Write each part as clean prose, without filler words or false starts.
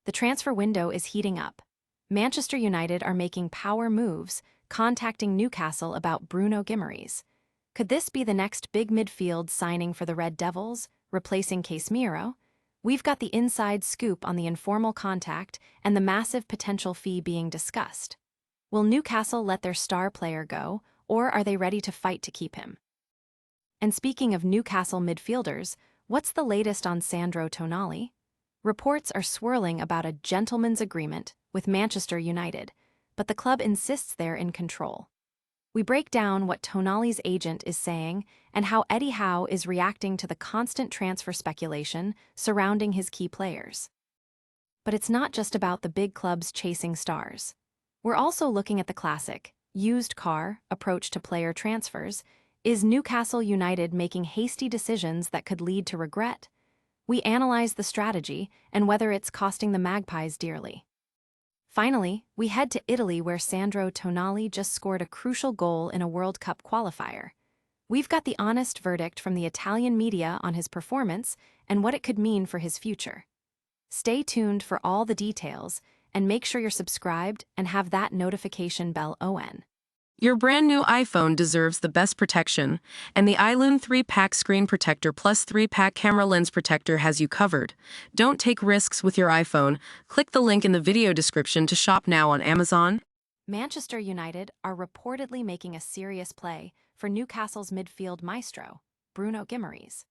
The transfer window is heating up. Manchester United are making power moves, contacting Newcastle about Bruno Guimaraes. Could this be the next big midfield signing for the Red Devils, replacing Casemiro? We've got the inside scoop on the informal contact and the massive potential fee being discussed. Will Newcastle let their star player go, or are they ready to fight to keep him? And speaking of Newcastle midfielders, what's the latest on Sandro Tonali? Reports are swirling about a gentleman's agreement with Manchester United, but the club insists they're in control. We break down what Tonali's agent is saying and how Eddie Howe is reacting to the constant transfer speculation surrounding his key players. But it's not just about the big clubs chasing stars. We're also looking at the classic, used car approach to player transfers. Is Newcastle United making hasty decisions that could lead to regret? We analyze the strategy and whether it's costing the Magpies dearly. Finally, we head to Italy where Sandro Tonali just scored a crucial goal in a World Cup qualifier. We've got the honest verdict from the Italian media on his performance and what it could mean for his future. Stay tuned for all the details and make sure you're subscribed and have that notification bell on. Your brand new iPhone deserves the best protection, and the iLume 3-pack screen protector plus 3-pack camera lens protector has you covered. Don't take risks with your iPhone. Click the link in the video description to shop now on Amazon. Manchester United are reportedly making a serious play for Newcastle's midfield maestro, Bruno Guimaraes.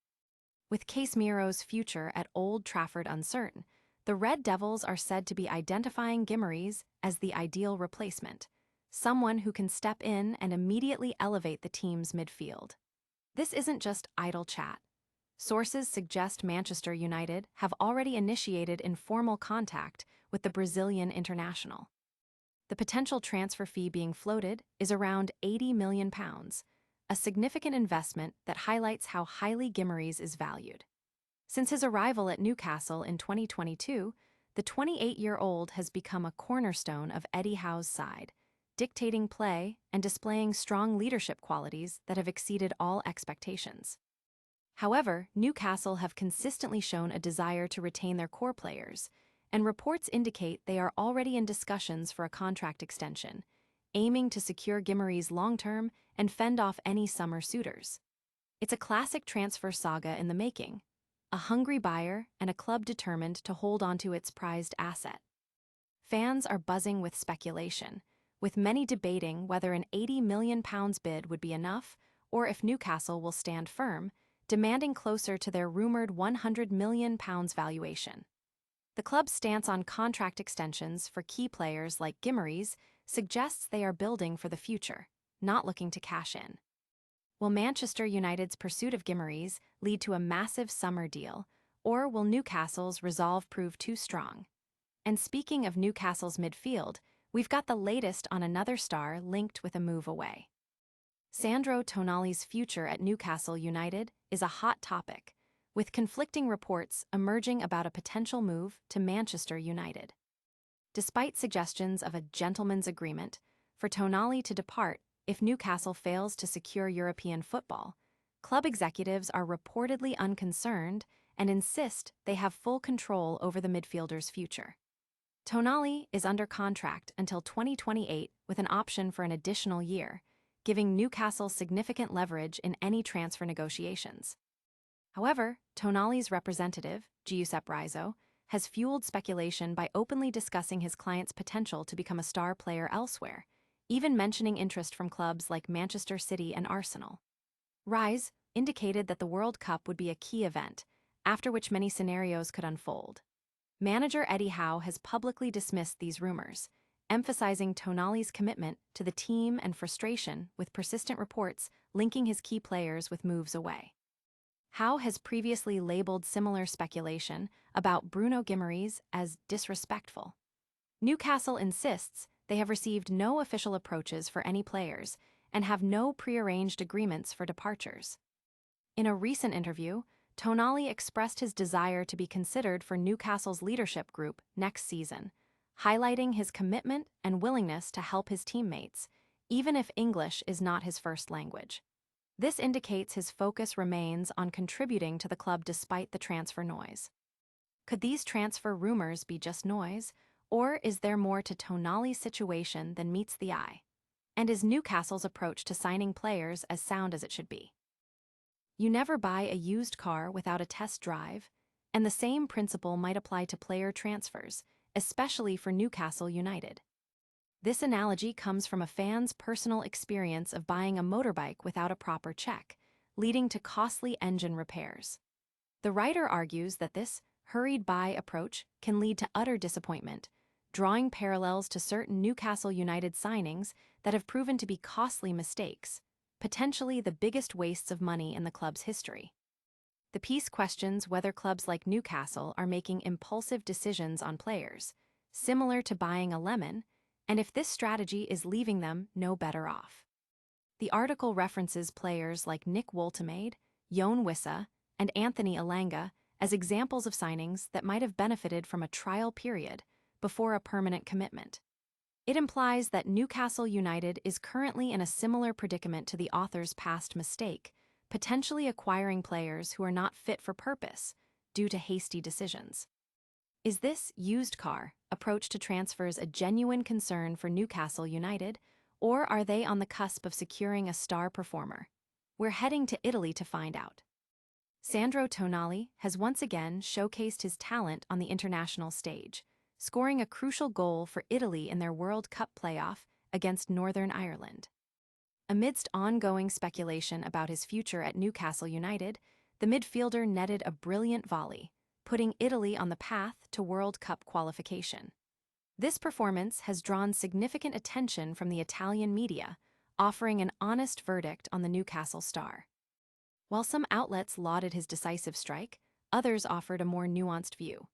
With Casemiro's future at Old Trafford uncertain, the Red Devils are said to be identifying Guimaraes as the ideal replacement, someone who can step in and immediately elevate the team's midfield. This isn't just idle chat. Sources suggest Manchester United have already initiated informal contact with the Brazilian international. The potential transfer fee being floated is around £80 million, a significant investment that highlights how highly Guimaraes is valued. Since his arrival at Newcastle in 2022, the 28-year-old has become a cornerstone of Eddie Howe's side, dictating play and displaying strong leadership qualities that have exceeded all expectations. However, Newcastle have consistently shown a desire to retain their core players, and reports indicate they are already in discussions for a contract extension, aiming to secure Guimaraes long-term and fend off any summer suitors. It's a classic transfer saga in the making, a hungry buyer and a club determined to hold onto its prized asset. Fans are buzzing with speculation, with many debating whether an £80 million bid would be enough or if Newcastle will stand firm, demanding closer to their rumored £100 million valuation. The club's stance on contract extensions for key players like Guimaraes suggests they are building for the future, not looking to cash in. Will Manchester United's pursuit of Guimaraes lead to a massive summer deal, or will Newcastle's resolve prove too strong? And speaking of Newcastle's midfield, we've got the latest on another star linked with a move away. Sandro Tonali's future at Newcastle United is a hot topic, with conflicting reports emerging about a potential move to Manchester United. Despite suggestions of a gentleman's agreement for Tonali to depart if Newcastle fails to secure European football, club executives are reportedly unconcerned and insist they have full control over the midfielder's future. Tonali is under contract until 2028 with an option for an additional year, giving Newcastle significant leverage in any transfer negotiations. However, Tonali's representative, Giuseppe Rizzo, has fueled speculation by openly discussing his client's potential to become a star player elsewhere, even mentioning interest from clubs like Manchester City and Arsenal. Rizzo indicated that the World Cup would be a key event, after which many scenarios could unfold. Manager Eddie Howe has publicly dismissed these rumors, emphasizing Tonali's commitment to the team and frustration with persistent reports linking his key players with moves away. Howe has previously labeled similar speculation about Bruno Guimaraes as disrespectful. Newcastle insists they have received no official approaches for any players and have no prearranged agreements for departures. In a recent interview, Tonali expressed his desire to be considered for Newcastle's leadership group next season, highlighting his commitment and willingness to help his teammates, even if English is not his first language. This indicates his focus remains on contributing to the club despite the transfer noise. Could these transfer rumors be just noise, or is there more to Tonali's situation than meets the eye? And is Newcastle's approach to signing players as sound as it should be? You never buy a used car without a test drive, and the same principle might apply to player transfers, especially for Newcastle United. This analogy comes from a fan's personal experience of buying a motorbike without a proper check, leading to costly engine repairs. The writer argues that this hurried buy approach can lead to utter disappointment, drawing parallels to certain Newcastle United signings that have proven to be costly mistakes, potentially the biggest wastes of money in the club's history. The piece questions whether clubs like Newcastle are making impulsive decisions on players, similar to buying a lemon, and if this strategy is leaving them no better off. The article references players like Nick Woltemade, Jon Wissa, and Anthony Elanga as examples of signings that might have benefited from a trial period before a permanent commitment. It implies that Newcastle United is currently in a similar predicament to the author's past mistake, potentially acquiring players who are not fit for purpose due to hasty decisions. Is this used car approach to transfers a genuine concern for Newcastle United, or are they on the cusp of securing a star performer? We're heading to Italy to find out. Sandro Tonali has once again showcased his talent on the international stage, scoring a crucial goal for Italy in their World Cup playoff against Northern Ireland. Amidst ongoing speculation about his future at Newcastle United, the midfielder netted a brilliant volley, putting Italy on the path to World Cup qualification. This performance has drawn significant attention from the Italian media, offering an honest verdict on the Newcastle star. While some outlets lauded his decisive strike, others offered a more nuanced view.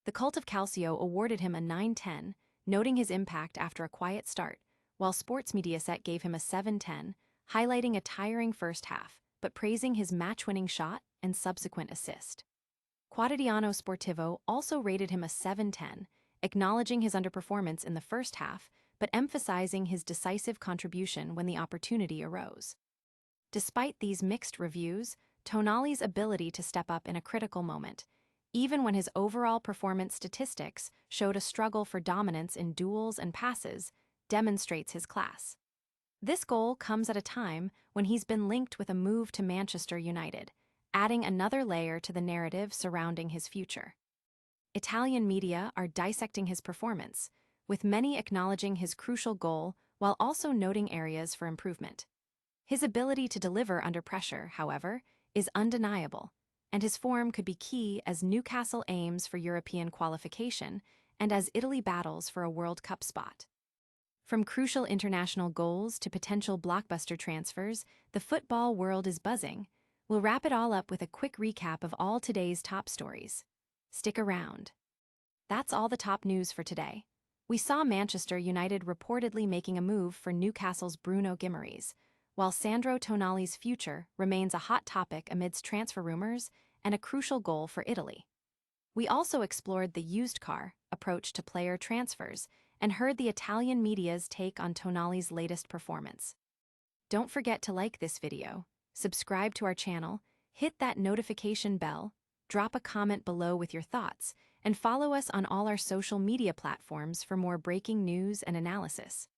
The Cult of Calcio awarded him a 9/10, noting his impact after a quiet start, while Sports Mediaset gave him a 7/10, highlighting a tiring first half, but praising his match-winning shot and subsequent assist. Quotidiano Sportivo also rated him a 7/10, acknowledging his underperformance in the first half, but emphasizing his decisive contribution when the opportunity arose. Despite these mixed reviews, Tonali's ability to step up in a critical moment, even when his overall performance statistics showed a struggle for dominance in duels and passes, demonstrates his class. This goal comes at a time when he's been linked with a move to Manchester United, adding another layer to the narrative surrounding his future. Italian media are dissecting his performance, with many acknowledging his crucial goal while also noting areas for improvement. His ability to deliver under pressure, however, is undeniable, and his form could be key as Newcastle aims for European qualification and as Italy battles for a World Cup spot. From crucial international goals to potential blockbuster transfers, the football world is buzzing. We'll wrap it all up with a quick recap of all today's top stories. Stick around. That's all the top news for today. We saw Manchester United reportedly making a move for Newcastle's Bruno Guimaraes, while Sandro Tonali's future remains a hot topic amidst transfer rumors and a crucial goal for Italy. We also explored the used car approach to player transfers and heard the Italian media's take on Tonali's latest performance. Don't forget to like this video, subscribe to our channel, hit that notification bell, drop a comment below with your thoughts, and follow us on all our social media platforms for more breaking news and analysis.